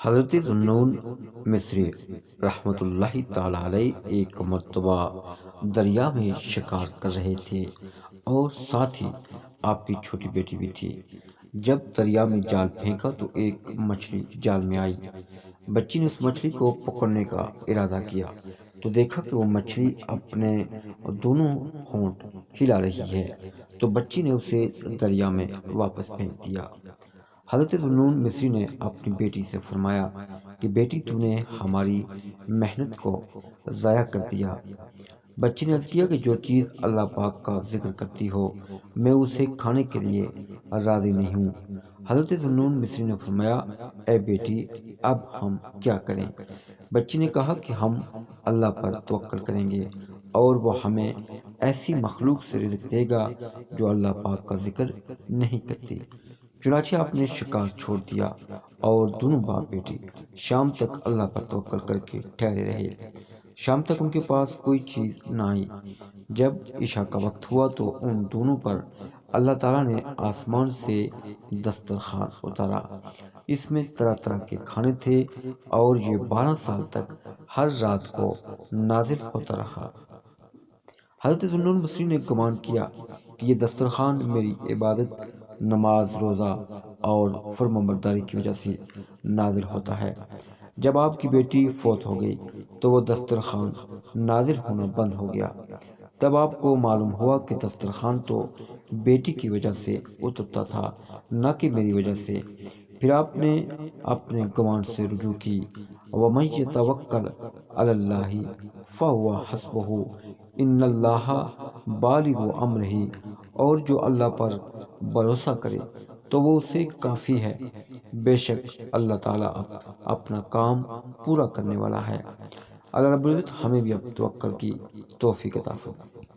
حضرت ذوالنون مصری رحمۃ اللہ تعالی علیہ ایک مرتبہ دریا میں شکار کر رہے تھے اور ساتھ ہی آپ کی چھوٹی بیٹی بھی تھی۔ جب دریا میں جال پھینکا تو ایک مچھلی جال میں آئی۔ بچی نے اس مچھلی کو پکڑنے کا ارادہ کیا تو دیکھا کہ وہ مچھلی اپنے دونوں ہونٹ ہلا رہی ہے، تو بچی نے اسے دریا میں واپس پھینک دیا۔ حضرت ذوالنون مصری نے اپنی بیٹی سے فرمایا کہ بیٹی تو نے ہماری محنت کو ضائع کر دیا۔ بچی نے عرض کیا کہ جو چیز اللہ پاک کا ذکر کرتی ہو میں اسے کھانے کے لیے راضی نہیں ہوں۔ حضرت ذوالنون مصری نے فرمایا اے بیٹی اب ہم کیا کریں؟ بچی نے کہا کہ ہم اللہ پر توکل کریں گے اور وہ ہمیں ایسی مخلوق سے رزق دے گا جو اللہ پاک کا ذکر نہیں کرتی۔ چنانچہ آپ نے شکار چھوڑ دیا اور دونوں باپ بیٹی شام تک اللہ پر توکل کر کے ٹھہرے رہے۔ شام تک ان کے پاس کوئی چیز نہ آئی۔ جب عشاء کا وقت ہوا تو ان دونوں پر اللہ تعالیٰ نے آسمان سے دسترخوان اتارا۔ اس میں طرح طرح کے کھانے تھے اور یہ 12 سال تک ہر رات کو نازل ہوتا رہا۔ حضرت ذوالنون مصری نے گمان کیا کہ یہ دسترخوان میری عبادت، نماز، روزہ اور فرمانبرداری کی وجہ سے نازل ہوتا ہے۔ جب آپ کی بیٹی فوت ہو گئی تو وہ دسترخوان نازل ہونا بند ہو گیا۔ تب آپ کو معلوم ہوا کہ دسترخوان تو بیٹی کی وجہ سے اترتا تھا نہ کہ میری وجہ سے۔ پھر آپ نے اپنے گمان سے رجوع کی وَمَن يَتَوَکَّلْ عَلَى اللَّهِ فَهُوَ حَسْبُهُ إِنَّ اللَّهَ بالغ امرہ، اور جو اللہ پر بھروسہ کرے تو وہ اسے کافی ہے، بے شک اللہ تعالیٰ اپنا کام پورا کرنے والا ہے۔ اللہ رب العزت ہمیں بھی اب توکل کی توفیق عطا فرمائے۔